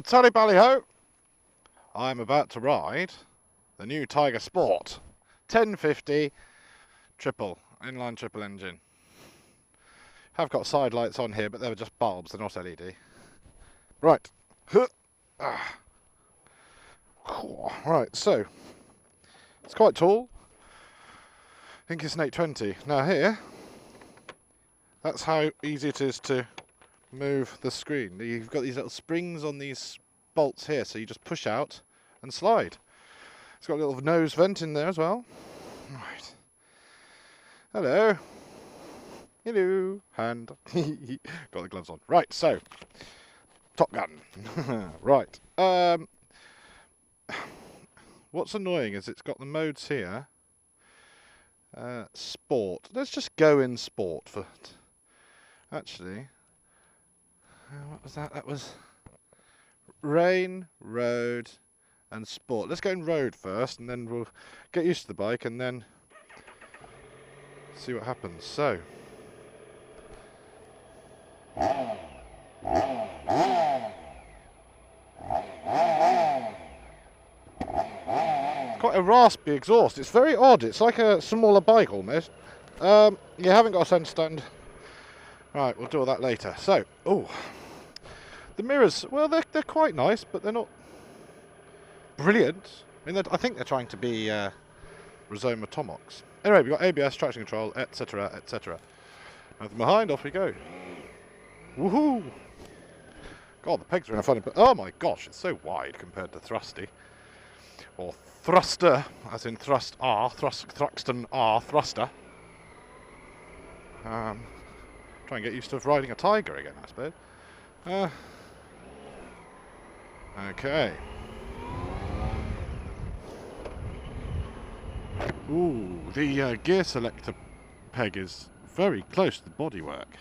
Tally Bally Ho! I'm about to ride the new Tiger Sport 1050 inline triple engine. Have got side lights on here, but they were just bulbs, they're not LED. Right. Right, so it's quite tall. I think it's an 820. Now here, that's how easy it is to move the screen. You've got these little springs on these bolts here, so you just push out and slide. It's got a little nose vent in there as well. Right. Hello. Hello. Hand. Got the gloves on. Right, so Top Gun. Right. What's annoying is it's got the modes here. Sport. Let's just go in sport for actually. What was that? That was rain, road, and sport. Let's go in road first, and then we'll get used to the bike, and then see what happens. So, quite a raspy exhaust. It's very odd. It's like a smaller bike almost. You haven't got a centre stand. Right, we'll do all that later. So, the mirrors, well, they're quite nice, but they're not brilliant. I mean, I think they're trying to be Rizoma Tomox. Anyway, we've got ABS, traction control, etc., etc. Nothing behind, off we go. Woohoo! God, the pegs are in a funny, but oh my gosh, it's so wide compared to Thrusty. Or Thruster, as in Thrust R, Thruxton R, Thruster. Try and get used to riding a Tiger again, I suppose. Okay. Ooh, the gear selector peg is very close to the bodywork.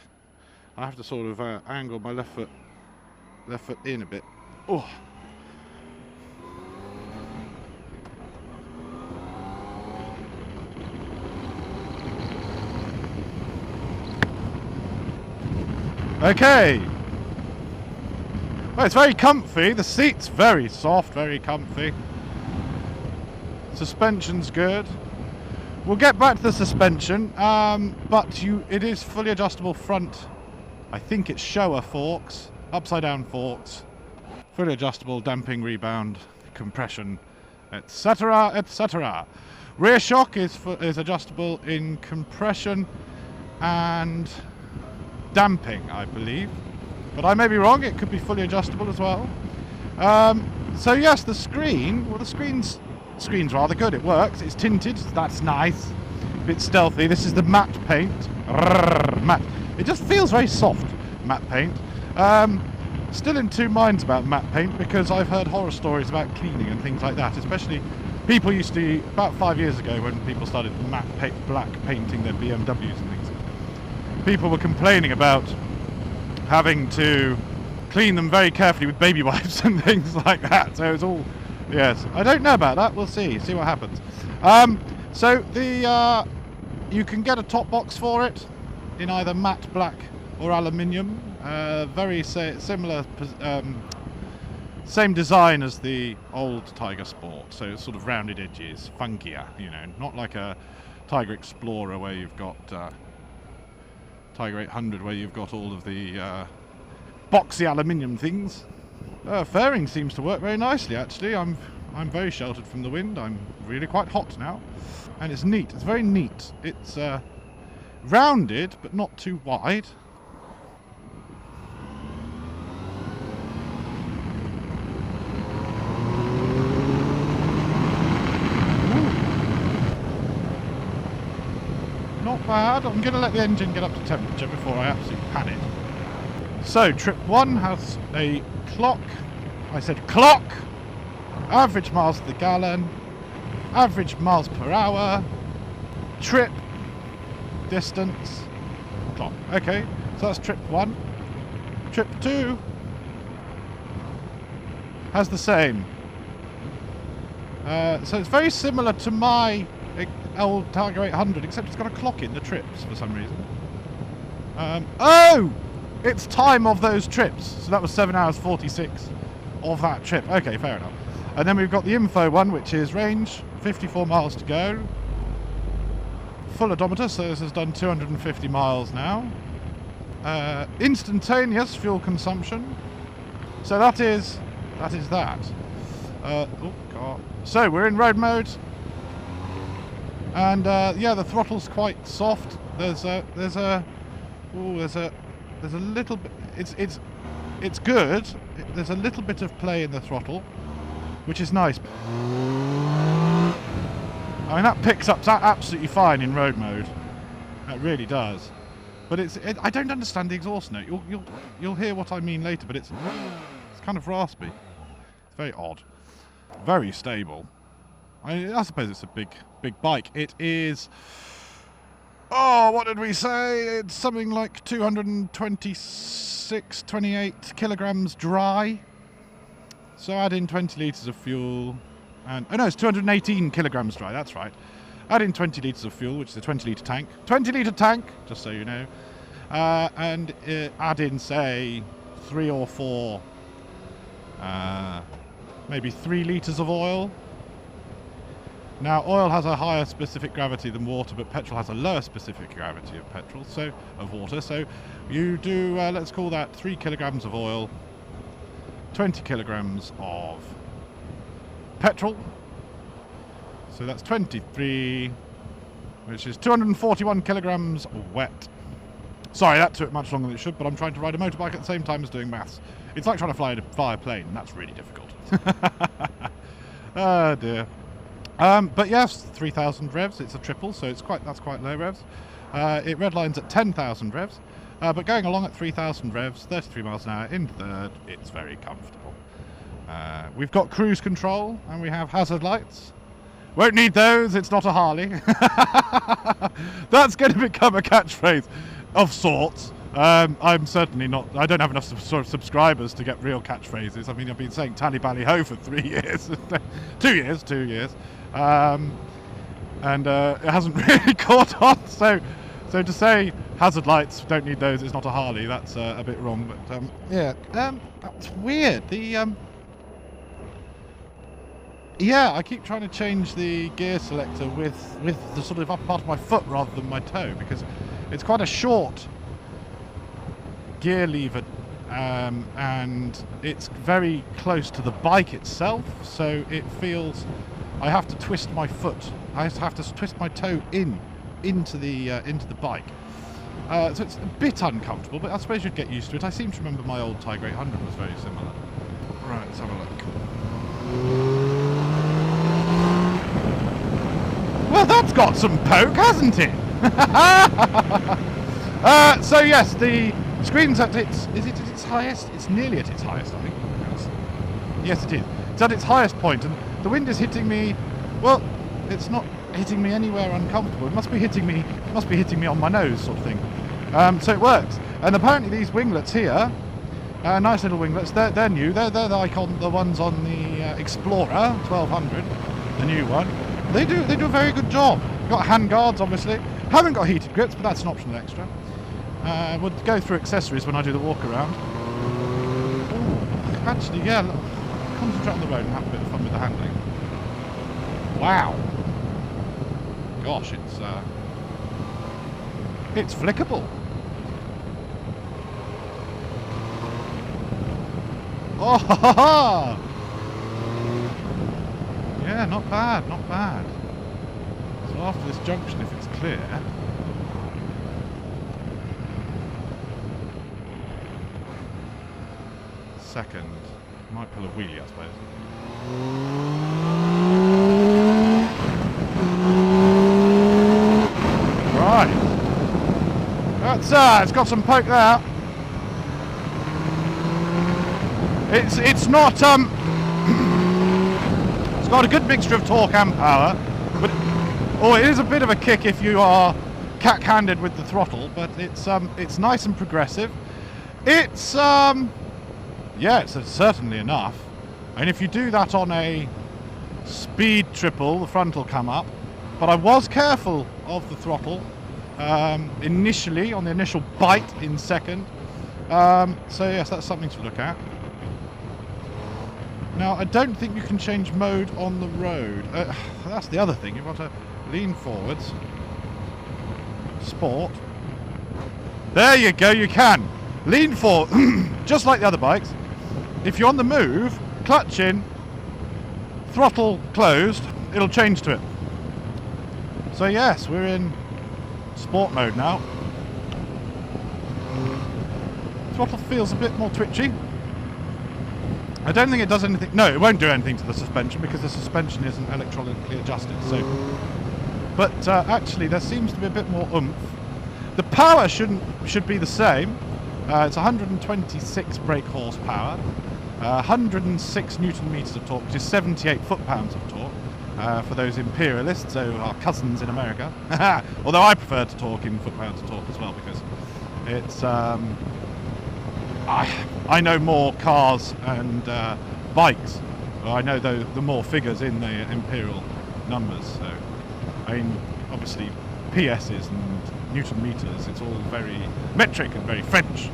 I have to sort of angle my left foot in a bit. Oh. Okay. Well, it's very comfy. The seat's very soft, very comfy. Suspension's good. We'll get back to the suspension, but it is fully adjustable front. I think it's Showa forks, upside down forks, fully adjustable, damping, rebound, compression, etc., etc. Rear shock is adjustable in compression and damping, I believe. But I may be wrong, it could be fully adjustable as well. So yes, the screen, well, the screen's rather good, it works, it's tinted, that's nice, a bit stealthy. This is the matte paint, matte. It just feels very soft, matte paint. Still in two minds about matte paint, because I've heard horror stories about cleaning and things like that, especially people used to, about 5 years ago when people started black painting their BMWs and things. People were complaining about having to clean them very carefully with baby wipes and things like that. So it's all, yes. I don't know about that. We'll see what happens. So you can get a top box for it in either matte black or aluminium. Very similar, same design as the old Tiger Sport. So it's sort of rounded edges, funkier. You know, not like a Tiger Explorer where you've got. Tiger 800 where you've got all of the boxy aluminium things. Fairing seems to work very nicely actually. I'm very sheltered from the wind. I'm really quite hot now. And it's neat. It's very neat. It's rounded but not too wide. Not bad. I'm going to let the engine get up to temperature before I absolutely panic. So, trip 1 has a clock. I said clock! Average miles to the gallon. Average miles per hour. Trip. Distance. Clock. Okay, so that's trip 1. Trip 2 has the same. So it's very similar to my old Tiger 800, except it's got a clock in the trips for some reason. Oh! It's time of those trips. So that was 7 hours 46. of that trip. Okay, fair enough. And then we've got the info one, which is range, 54 miles to go. Full odometer, so this has done 250 miles now. Instantaneous fuel consumption. So that is that. Oh god. So we're in road mode. And yeah, the throttle's quite soft. There's a little bit. It's good. There's a little bit of play in the throttle, which is nice. I mean, that picks up absolutely fine in road mode. That really does. But I don't understand the exhaust note. You'll hear what I mean later. But it's kind of raspy. It's very odd. Very stable. I suppose it's a big bike. It is. Oh, what did we say? It's something like 226, 28 kilograms dry. So add in 20 litres of fuel. And oh no, it's 218 kilograms dry, that's right. Add in 20 litres of fuel, which is a 20 litre tank. 20 litre tank, just so you know. And add in, say, 3 or 4, maybe 3 litres of oil. Now, oil has a higher specific gravity than water, but petrol has a lower specific gravity of water. So you do, let's call that 3 kilograms of oil, 20 kilograms of petrol. So that's 23, which is 241 kilograms wet. Sorry, that took much longer than it should, but I'm trying to ride a motorbike at the same time as doing maths. It's like trying to fly a plane, and that's really difficult. Oh dear. But yes, 3,000 revs. It's a triple, so that's quite low revs. It redlines at 10,000 revs, but going along at 3,000 revs, 33 miles an hour in third, it's very comfortable. We've got cruise control, and we have hazard lights. Won't need those. It's not a Harley. That's going to become a catchphrase of sorts. I'm certainly not. I don't have enough subscribers to get real catchphrases. I mean, I've been saying Bally Ho for 3 years, 2 years. And it hasn't really caught on. So to say hazard lights, don't need those, it's not a Harley, that's a bit wrong. But yeah, that's weird. Yeah, I keep trying to change the gear selector with the sort of upper part of my foot rather than my toe, because it's quite a short gear lever, and it's very close to the bike itself, so it feels I have to twist my foot. I have to twist my toe into the bike. So it's a bit uncomfortable, but I suppose you'd get used to it. I seem to remember my old Tiger 800 was very similar. Right, let's have a look. Well, that's got some poke, hasn't it? So yes, the screen's at its highest? It's nearly at its highest, I think. Yes, it is. It's at its highest point, and the wind is hitting me. Well, it's not hitting me anywhere uncomfortable. It must be hitting me on my nose, sort of thing. So it works. And apparently these winglets here, nice little winglets. They're new. They're the ones on the Explorer 1200, the new one. They do a very good job. Got hand guards, obviously. Haven't got heated grips, but that's an optional extra. We'll go through accessories when I do the walk around. Ooh, actually, yeah. Look, concentrate on the road and have a bit of fun with the handling. Wow. Gosh, it's flickable. Oh, ha, ha, ha. Yeah, not bad, not bad. So after this junction, if it's clear, second, might pull a wheelie, I suppose. Right. That's it's got some poke there. It's not it's got a good mixture of torque and power, but it is a bit of a kick if you are cack-handed with the throttle. But it's nice and progressive. It's yeah, it's certainly enough. And if you do that on a speed triple, the front will come up. But I was careful of the throttle initially, on the initial bite in second. So yes, that's something to look at. Now, I don't think you can change mode on the road. That's the other thing. You've got to lean forwards. Sport. There you go, you can. Lean forward, just like the other bikes. If you're on the move, clutch in, throttle closed, it'll change to it. So yes, we're in sport mode now. Throttle feels a bit more twitchy. I don't think it does anything. No, it won't do anything to the suspension because the suspension isn't electronically adjusted. So, but actually, there seems to be a bit more oomph. The power should be the same. It's 126 brake horsepower, 106 newton meters of torque, which is 78 foot-pounds of torque for those imperialists, so our cousins in America. Although I prefer to talk in foot-pounds of torque as well because it's. I know more cars and bikes. Well, I know the more figures in the imperial numbers. So, I mean, obviously, PSs and Newton meters, it's all very metric and very French.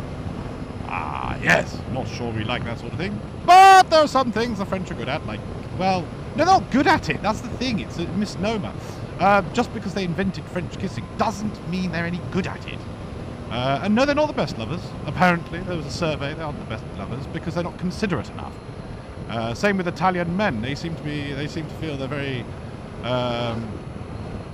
Ah, yes, not sure we like that sort of thing. But there are some things the French are good at, like, well, no, they're not good at it. That's the thing. It's a misnomer. Just because they invented French kissing doesn't mean they're any good at it. And no, they're not the best lovers. Apparently, there was a survey. They aren't the best lovers because they're not considerate enough. Same with Italian men. They seem to feel they're very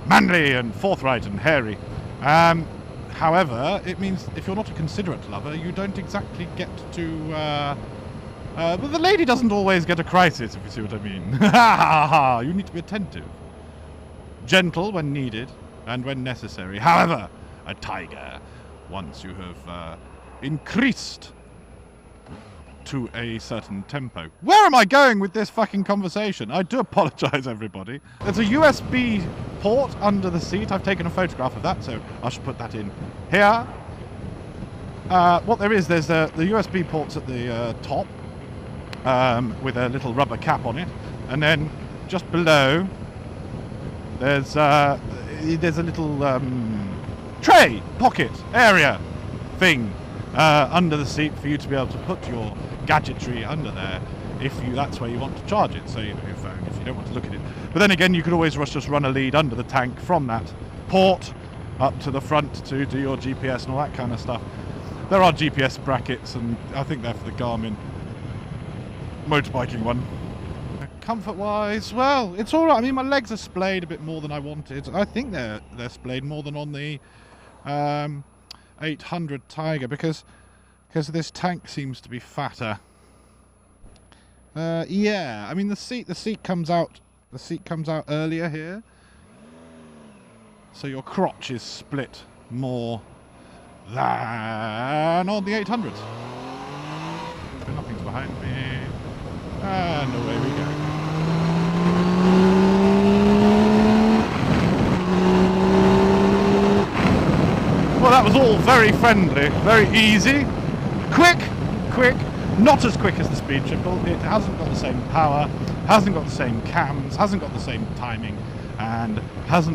manly and forthright and hairy. However, it means if you're not a considerate lover, you don't exactly get to. But the lady doesn't always get a crisis, if you see what I mean. You need to be attentive, gentle when needed, and when necessary. However, a tiger. Once you have increased to a certain tempo. Where am I going with this fucking conversation? I do apologise, everybody. There's a USB port under the seat. I've taken a photograph of that, so I should put that in here. What there is, there's the USB ports at the top with a little rubber cap on it, and then just below there's a little tray, pocket, area thing under the seat for you to be able to put your gadgetry under there if that's where you want to charge it. So, you know, your phone, if you don't want to look at it. But then again, you could always just run a lead under the tank from that port up to the front to do your GPS and all that kind of stuff. There are GPS brackets, and I think they're for the Garmin motorbiking one. Comfort-wise, well, it's all right. I mean, my legs are splayed a bit more than I wanted. I think they're splayed more than on the 800 Tiger because this tank seems to be fatter. Yeah, I mean the seat comes out earlier here, so your crotch is split more than on the 800s. Nothing's behind me, and away we go. Well, that was all very friendly, very easy, quick, not as quick as the Speed Triple. It hasn't got the same power, hasn't got the same cams, hasn't got the same timing, and has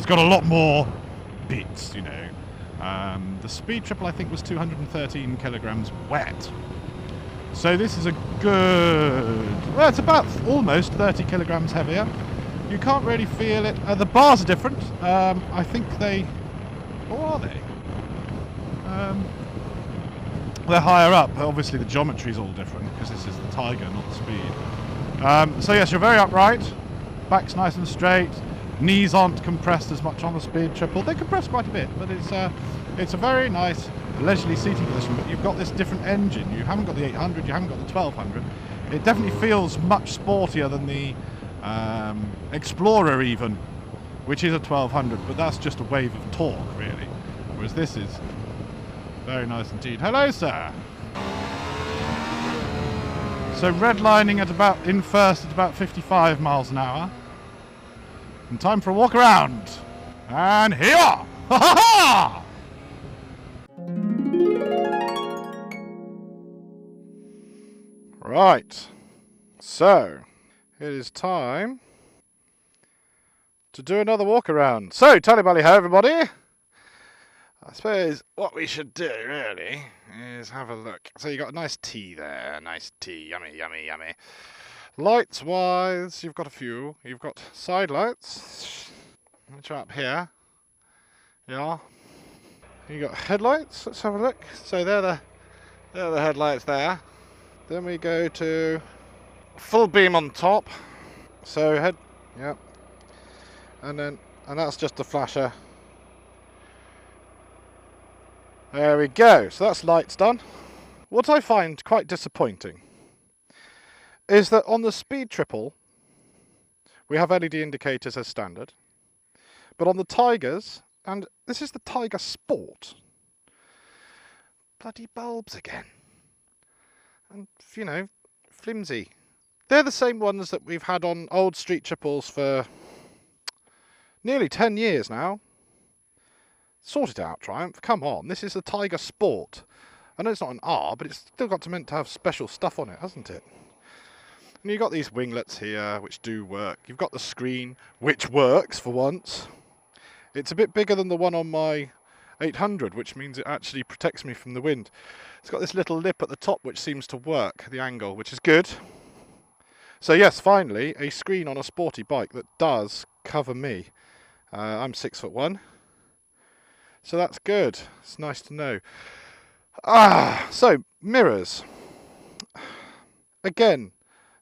got a lot more bits, you know. The Speed Triple, I think, was 213 kilograms wet. So this is a good, well, it's about almost 30 kilograms heavier. You can't really feel it. The bars are different. I think or are they? They're higher up. Obviously the geometry is all different because this is the Tiger, not the Speed. So yes, you're very upright. Back's nice and straight. Knees aren't compressed as much on the Speed Triple. They compress quite a bit, but it's a very nice leisurely seating position. But you've got this different engine. You haven't got the 800. You haven't got the 1200. It definitely feels much sportier than the Explorer even, which is a 1200, but that's just a wave of torque, really. Whereas this is very nice indeed. Hello, sir. So redlining in first at about 55 miles an hour. And time for a walk around. And here! Ha ha ha! Right. So, it is time to do another walk around. So, Bally Ho, everybody. I suppose what we should do, really, is have a look. So you got a nice tea there. Nice tea. Yummy, yummy, yummy. Lights-wise, you've got a few. You've got side lights, which are up here. Yeah. You got headlights. Let's have a look. So they're the headlights there. Then we go to full beam on top. So yeah. And that's just a flasher. There we go. So that's lights done. What I find quite disappointing is that on the speed triple, we have LED indicators as standard. But on the Tigers, and this is the Tiger Sport, bloody bulbs again. And, you know, flimsy. They're the same ones that we've had on old street triples for nearly 10 years now. Sort it out, Triumph. Come on, this is the Tiger Sport. I know it's not an R, but it's still got to meant to have special stuff on it, hasn't it? And you've got these winglets here, which do work. You've got the screen, which works for once. It's a bit bigger than the one on my 800, which means it actually protects me from the wind. It's got this little lip at the top, which seems to work, the angle, which is good. So yes, finally, a screen on a sporty bike that does cover me. I'm 6'1", so that's good. It's nice to know. So mirrors. Again,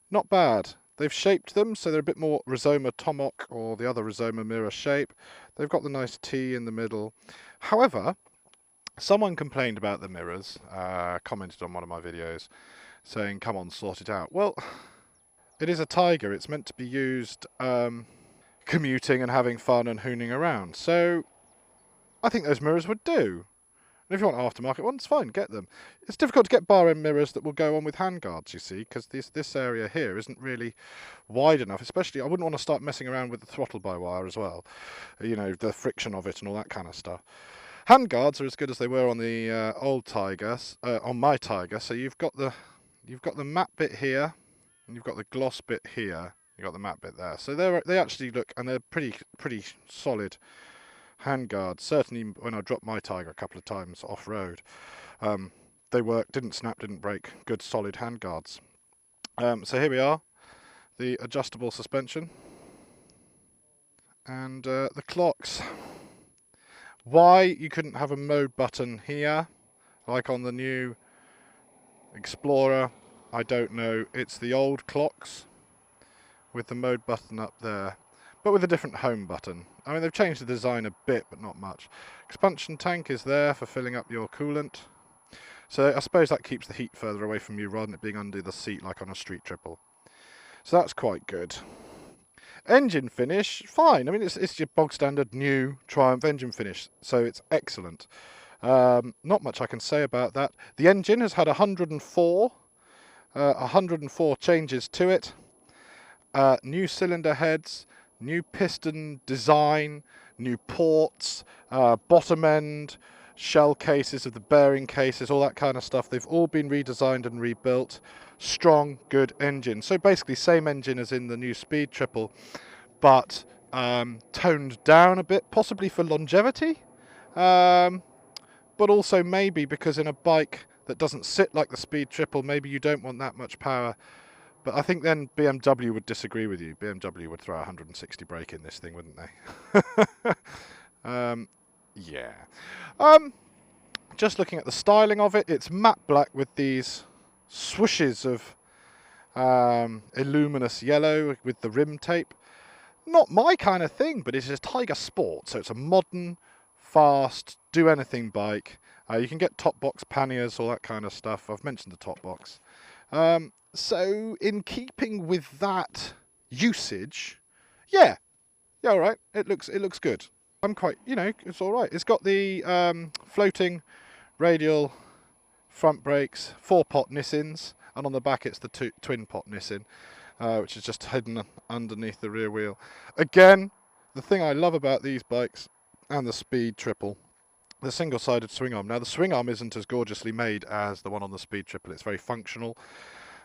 not bad. They've shaped them so they're a bit more Rizoma Tomok or the other Rizoma mirror shape. They've got the nice T in the middle. However, someone complained about the mirrors, commented on one of my videos, saying, come on, sort it out. Well, it is a Tiger. It's meant to be used commuting and having fun and hooning around. So I think those mirrors would do. And if you want aftermarket ones, fine, get them. It's difficult to get bar end mirrors that will go on with handguards, you see, because this area here isn't really wide enough. Especially, I wouldn't want to start messing around with the throttle by wire as well. You know, the friction of it and all that kind of stuff. Handguards are as good as they were on the old Tigers, on my Tiger. So you've got the matte bit here, and you've got the gloss bit here. You've got the matte bit there. So they actually look, and they're pretty solid handguards. Certainly when I dropped my Tiger a couple of times off-road, they worked, didn't snap, didn't break, good solid handguards. So here we are, the adjustable suspension and the clocks. Why you couldn't have a mode button here like on the new Explorer, I don't know. It's the old clocks with the mode button up there, but with a different home button. I mean, they've changed the design a bit, but not much. Expansion tank is there for filling up your coolant. So I suppose that keeps the heat further away from you rather than it being under the seat like on a street triple. So that's quite good. Engine finish, fine. I mean, it's your bog standard new Triumph engine finish, so it's excellent. Not much I can say about that. The engine has had 104 changes to it. New cylinder heads, new piston design, new ports, bottom end, shell cases of the bearing cases, all that kind of stuff. They've all been redesigned and rebuilt. Strong, good engine. So basically same engine as in the new Speed Triple, but toned down a bit, possibly for longevity, but also maybe because in a bike that doesn't sit like the Speed Triple, maybe you don't want that much power. But I think then BMW would disagree with you. BMW would throw a 160 brake in this thing, wouldn't they? Yeah. Just looking at the styling of it, it's matte black with these swooshes of illuminous yellow with the rim tape. Not my kind of thing, but it's a Tiger Sport, so it's a modern, fast, do-anything bike. You can get top box panniers, all that kind of stuff. I've mentioned the top box. So in keeping with that usage, yeah, all right. It looks good. I'm quite, it's all right. It's got the floating radial front brakes, 4-pot Nissins, and on the back it's the twin-pot Nissin, which is just hidden underneath the rear wheel. Again, the thing I love about these bikes and the Speed Triple, the single-sided swing arm. Now the swing arm isn't as gorgeously made as the one on the Speed Triple. It's very functional.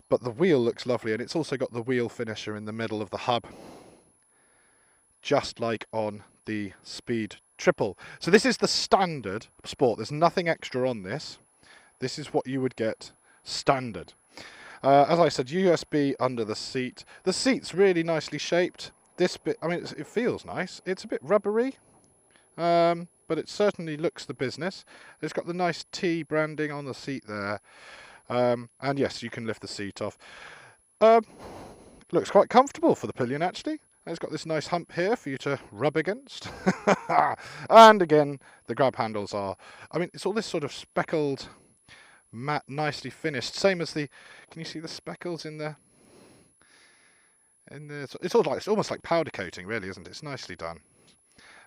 But the wheel looks lovely, and it's also got the wheel finisher in the middle of the hub, just like on the Speed triple. So this is the standard Sport. There's nothing extra on this. This is what you would get standard. As I said, USB under the seat. The seat's really nicely shaped. This bit, I mean, it feels nice. It's a bit rubbery, but it certainly looks the business. It's got the nice T branding on the seat there. And yes, you can lift the seat off. Looks quite comfortable for the pillion, actually. It's got this nice hump here for you to rub against. And again, the grab handles are, I mean, it's all this sort of speckled, matte, nicely finished. Same as the, can you see the speckles in there? It's almost like powder coating, really, isn't it? It's nicely done.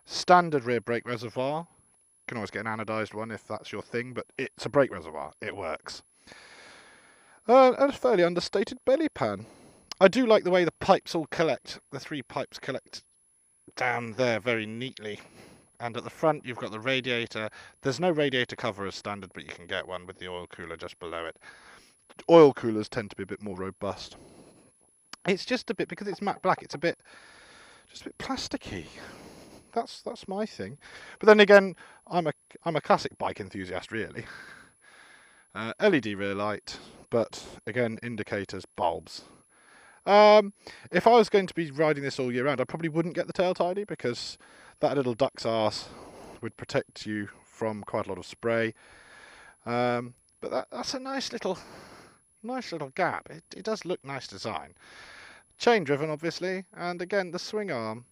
Standard rear brake reservoir. You can always get an anodised one if that's your thing, but it's a brake reservoir. It works. And a fairly understated belly pan. I do like the way the pipes all collect. The 3 pipes collect down there very neatly. And at the front, you've got the radiator. There's no radiator cover as standard, but you can get one with the oil cooler just below it. Oil coolers tend to be a bit more robust. It's just a bit, because it's matte black, it's just a bit plasticky. That's my thing. But then again, I'm a classic bike enthusiast, really. LED rear light, but again, indicators, bulbs. If I was going to be riding this all year round, I probably wouldn't get the tail tidy, because that little duck's arse would protect you from quite a lot of spray. But that's a nice little gap. It does look nice design. Chain driven, obviously, and again, the swing arm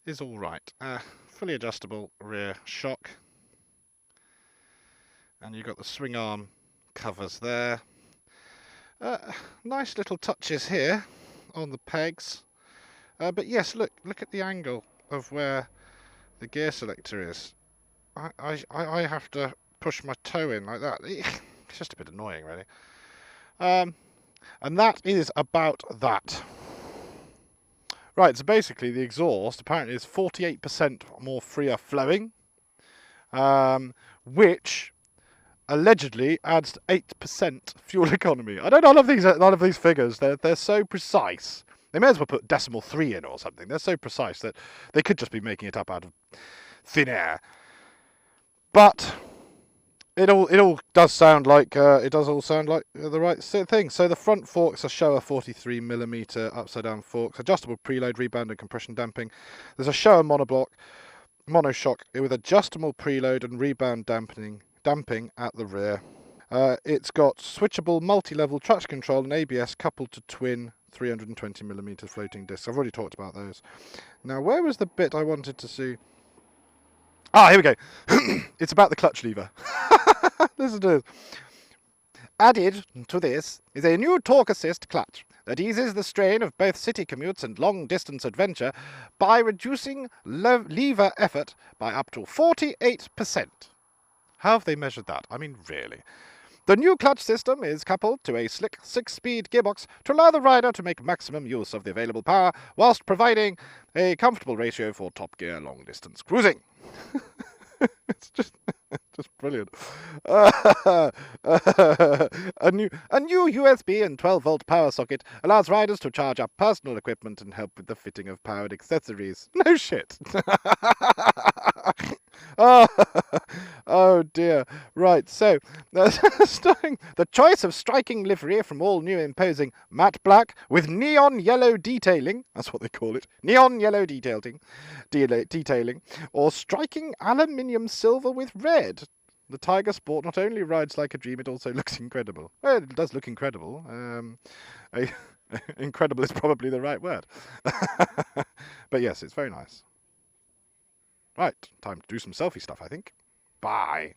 is all right. Fully adjustable rear shock, and you've got the swing arm covers there. Nice little touches here on the pegs, but yes, look at the angle of where the gear selector is. I have to push my toe in like that. It's just a bit annoying, really. And that is about that. Right, so basically the exhaust apparently is 48% more freer flowing, which allegedly adds 8% fuel economy. I don't know, none of these figures. They're so precise. They may as well put decimal 3 in or something. They're so precise that they could just be making it up out of thin air. But it all does sound like the right thing. So the front forks are Showa 43mm upside down forks, adjustable preload, rebound and compression damping. There's a Showa monoshock with adjustable preload and rebound damping at the rear. It's got switchable multi-level traction control and ABS coupled to twin 320mm floating discs. I've already talked about those. Now, where was the bit I wanted to see? Ah, here we go. It's about the clutch lever. Listen to this. Added to this is a new torque assist clutch that eases the strain of both city commutes and long-distance adventure by reducing lever effort by up to 48%. How have they measured that? I mean, really. The new clutch system is coupled to a slick 6-speed gearbox to allow the rider to make maximum use of the available power whilst providing a comfortable ratio for top gear long-distance cruising. It's just brilliant. A new USB and 12-volt power socket allows riders to charge up personal equipment and help with the fitting of powered accessories. No shit. Oh dear. Right, so the choice of striking livery from all new imposing matte black with neon yellow detailing, that's what they call it, neon yellow detailing, or striking aluminium silver with red. The Tiger Sport not only rides like a dream, it also looks incredible. Well, it does look incredible. Incredible is probably the right word. But yes, it's very nice. Right, time to do some selfie stuff, I think. Bye.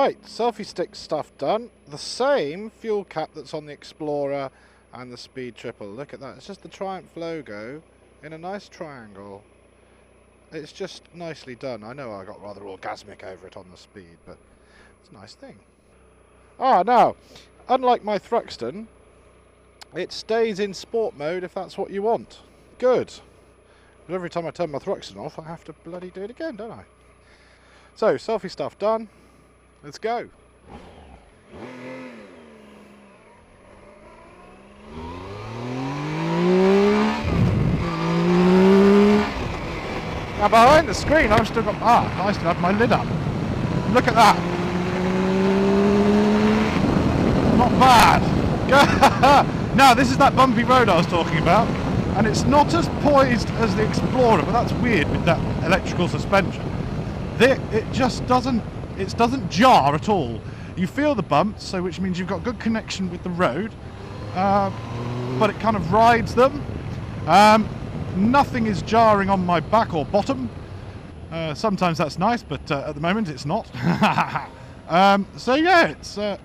Right, selfie stick stuff done. The same fuel cap that's on the Explorer and the Speed Triple. Look at that. It's just the Triumph logo in a nice triangle. It's just nicely done. I know I got rather orgasmic over it on the Speed, but it's a nice thing. Now, unlike my Thruxton, it stays in sport mode if that's what you want. Good. But every time I turn my Thruxton off, I have to bloody do it again, don't I? So, selfie stuff done. Let's go. Now behind the screen I've still got, I still have my lid up. Look at that. Not bad. Now this is that bumpy road I was talking about, and it's not as poised as the Explorer, but that's weird with that electrical suspension. It just doesn't jar at all. You feel the bumps, so which means you've got good connection with the road, but it kind of rides them. Nothing is jarring on my back or bottom. Sometimes that's nice, but at the moment it's not. So yeah, it's a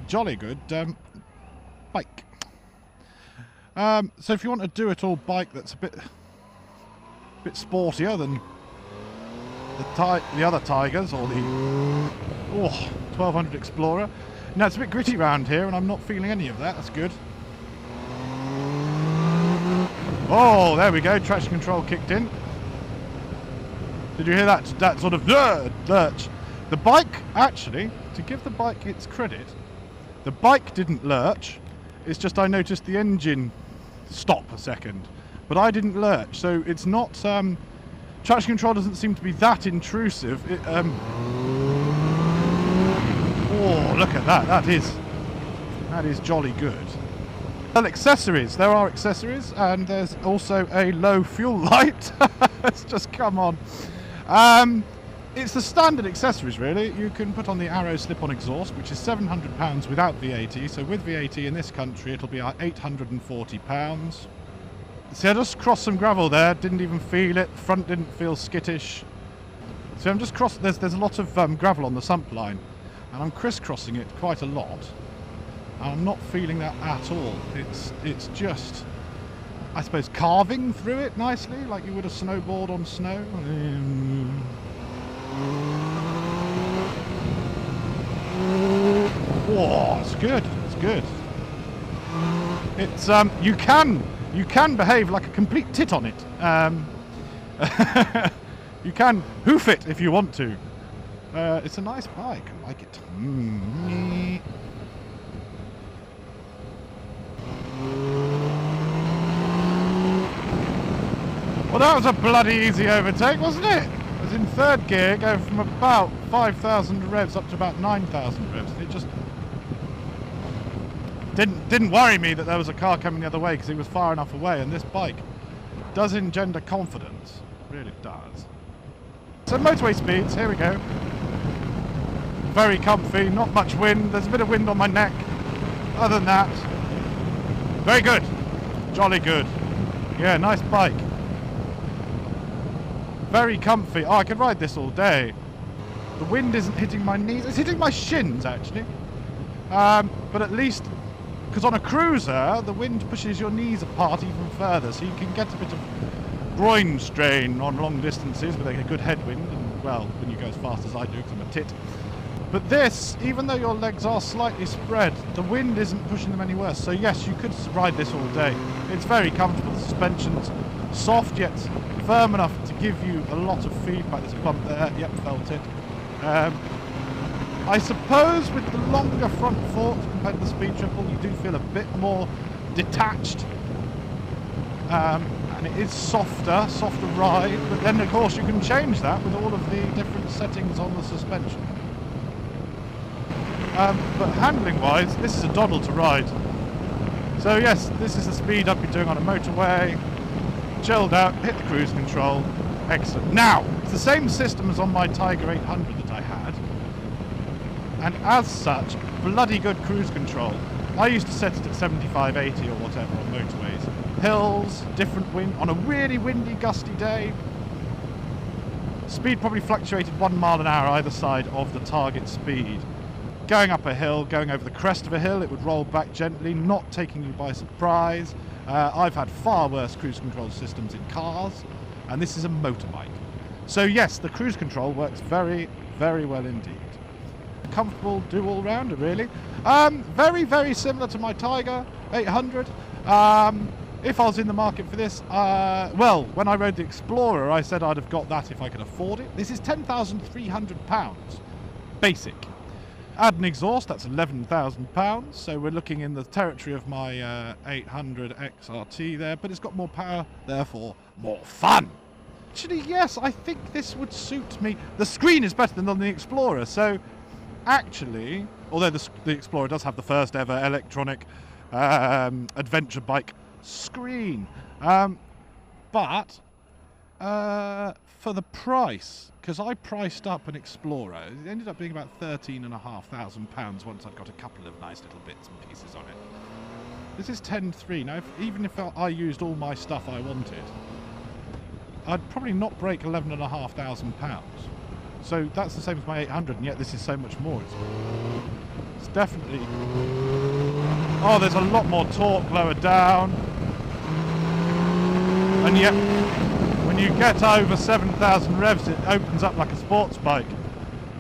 jolly good bike. So if you want a do-it-all bike that's a bit sportier than the other Tigers or the 1200 Explorer. Now it's a bit gritty around here, and I'm not feeling any of that. That's good. Oh, there we go. Traction control kicked in. Did you hear that? That sort of lurch. The bike, actually, to give the bike its credit, the bike didn't lurch. It's just I noticed the engine stop a second, but I didn't lurch. So it's not. Traction control doesn't seem to be that intrusive. Oh, look at that. That is jolly good. Well, accessories. There are accessories, and there's also a low fuel light. Let's just come on. It's the standard accessories, really. You can put on the Arrow slip-on exhaust, which is £700 without VAT. So with VAT in this country, it'll be £840. See, I just crossed some gravel there. Didn't even feel it. Front didn't feel skittish. So I'm just crossing. There's a lot of gravel on the sump line, and I'm crisscrossing it quite a lot. And I'm not feeling that at all. It's just, I suppose, carving through it nicely, like you would a snowboard on snow. Oh, it's good. It's good. It's you can behave like a complete tit on it. You can hoof it if you want to. It's a nice bike. I like it. Well, that was a bloody easy overtake, wasn't it? I was in third gear, going from about 5,000 revs up to about 9,000 revs. It just didn't worry me that there was a car coming the other way because it was far enough away, and this bike does engender confidence. It really does. So motorway speeds, here we go. Very comfy, not much wind. There's a bit of wind on my neck. Other than that, very good. Jolly good. Yeah, nice bike. Very comfy. Oh, I could ride this all day. The wind isn't hitting my knees. It's hitting my shins, actually. But at least, because on a cruiser, the wind pushes your knees apart even further, so you can get a bit of groin strain on long distances with a good headwind, and, well, when you go as fast as I do, because I'm a tit. But this, even though your legs are slightly spread, the wind isn't pushing them any worse. So yes, you could ride this all day. It's very comfortable. The suspension's soft yet firm enough to give you a lot of feedback. There's a bump there. Yep, felt it. I suppose with the longer front forks compared to the Speed Triple, you do feel a bit more detached. And it is softer ride. But then, of course, you can change that with all of the different settings on the suspension. But handling-wise, this is a doddle to ride. So yes, this is the speed I'd be doing on a motorway. Chilled out, hit the cruise control. Excellent. Now, it's the same system as on my Tiger 800 that I had. And as such, bloody good cruise control. I used to set it at 75, 80 or whatever on motorways. Hills, different wind, on a really windy, gusty day. Speed probably fluctuated 1 mile an hour either side of the target speed. Going up a hill, going over the crest of a hill, it would roll back gently, not taking you by surprise. I've had far worse cruise control systems in cars, and this is a motorbike. So yes, the cruise control works very, very well indeed. Comfortable do-all-rounder, really. Very, very similar to my Tiger 800. If I was in the market for this, well, when I rode the Explorer, I said I'd have got that if I could afford it. This is £10,300, basic. Add an exhaust, that's £11,000, so we're looking in the territory of my 800 XRT there, but it's got more power, therefore more fun. Actually, yes, I think this would suit me. The screen is better than on the Explorer, so actually, although the Explorer does have the first ever electronic adventure bike screen, but for the price, because I priced up an Explorer, it ended up being about £13,500 once I'd got a couple of nice little bits and pieces on it. This is 10.3. Now, even if I used all my stuff I wanted, I'd probably not break £11,500. So that's the same as my 800, and yet this is so much more. It's definitely... Oh, there's a lot more torque lower down. And yet, when you get over 7,000 revs, it opens up like a sports bike.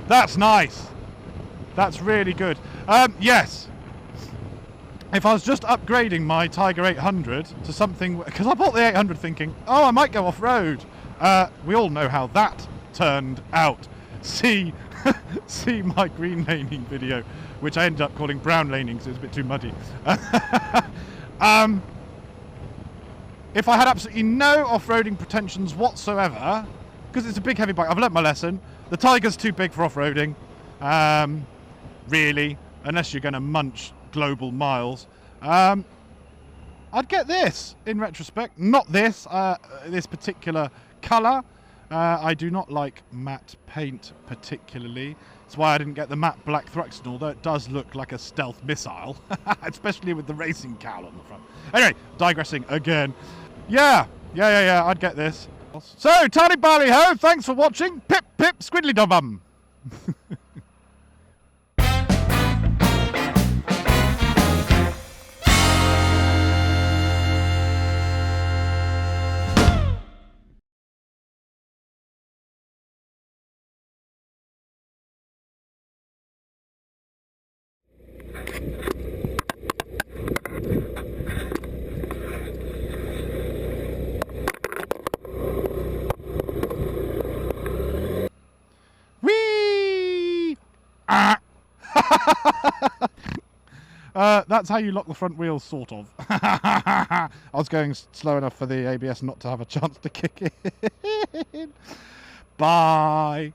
That's nice. That's really good. Yes. If I was just upgrading my Tiger 800 to something... Because I bought the 800 thinking, oh, I might go off-road. We all know how that turned out. See my green laning video, which I ended up calling brown laning because it was a bit too muddy. If I had absolutely no off-roading pretensions whatsoever, because it's a big heavy bike, I've learnt my lesson. The Tiger's too big for off-roading, really, unless you're going to munch global miles. I'd get this, in retrospect. Not this, this particular colour. I do not like matte paint particularly. That's why I didn't get the matte black Thruxton, although it does look like a stealth missile, especially with the racing cowl on the front. Anyway, digressing again. Yeah, I'd get this. So, Tiny Bally Ho, thanks for watching. Pip, pip, squiddly dum. That's how you lock the front wheels, sort of. I was going slow enough for the ABS not to have a chance to kick in. Bye.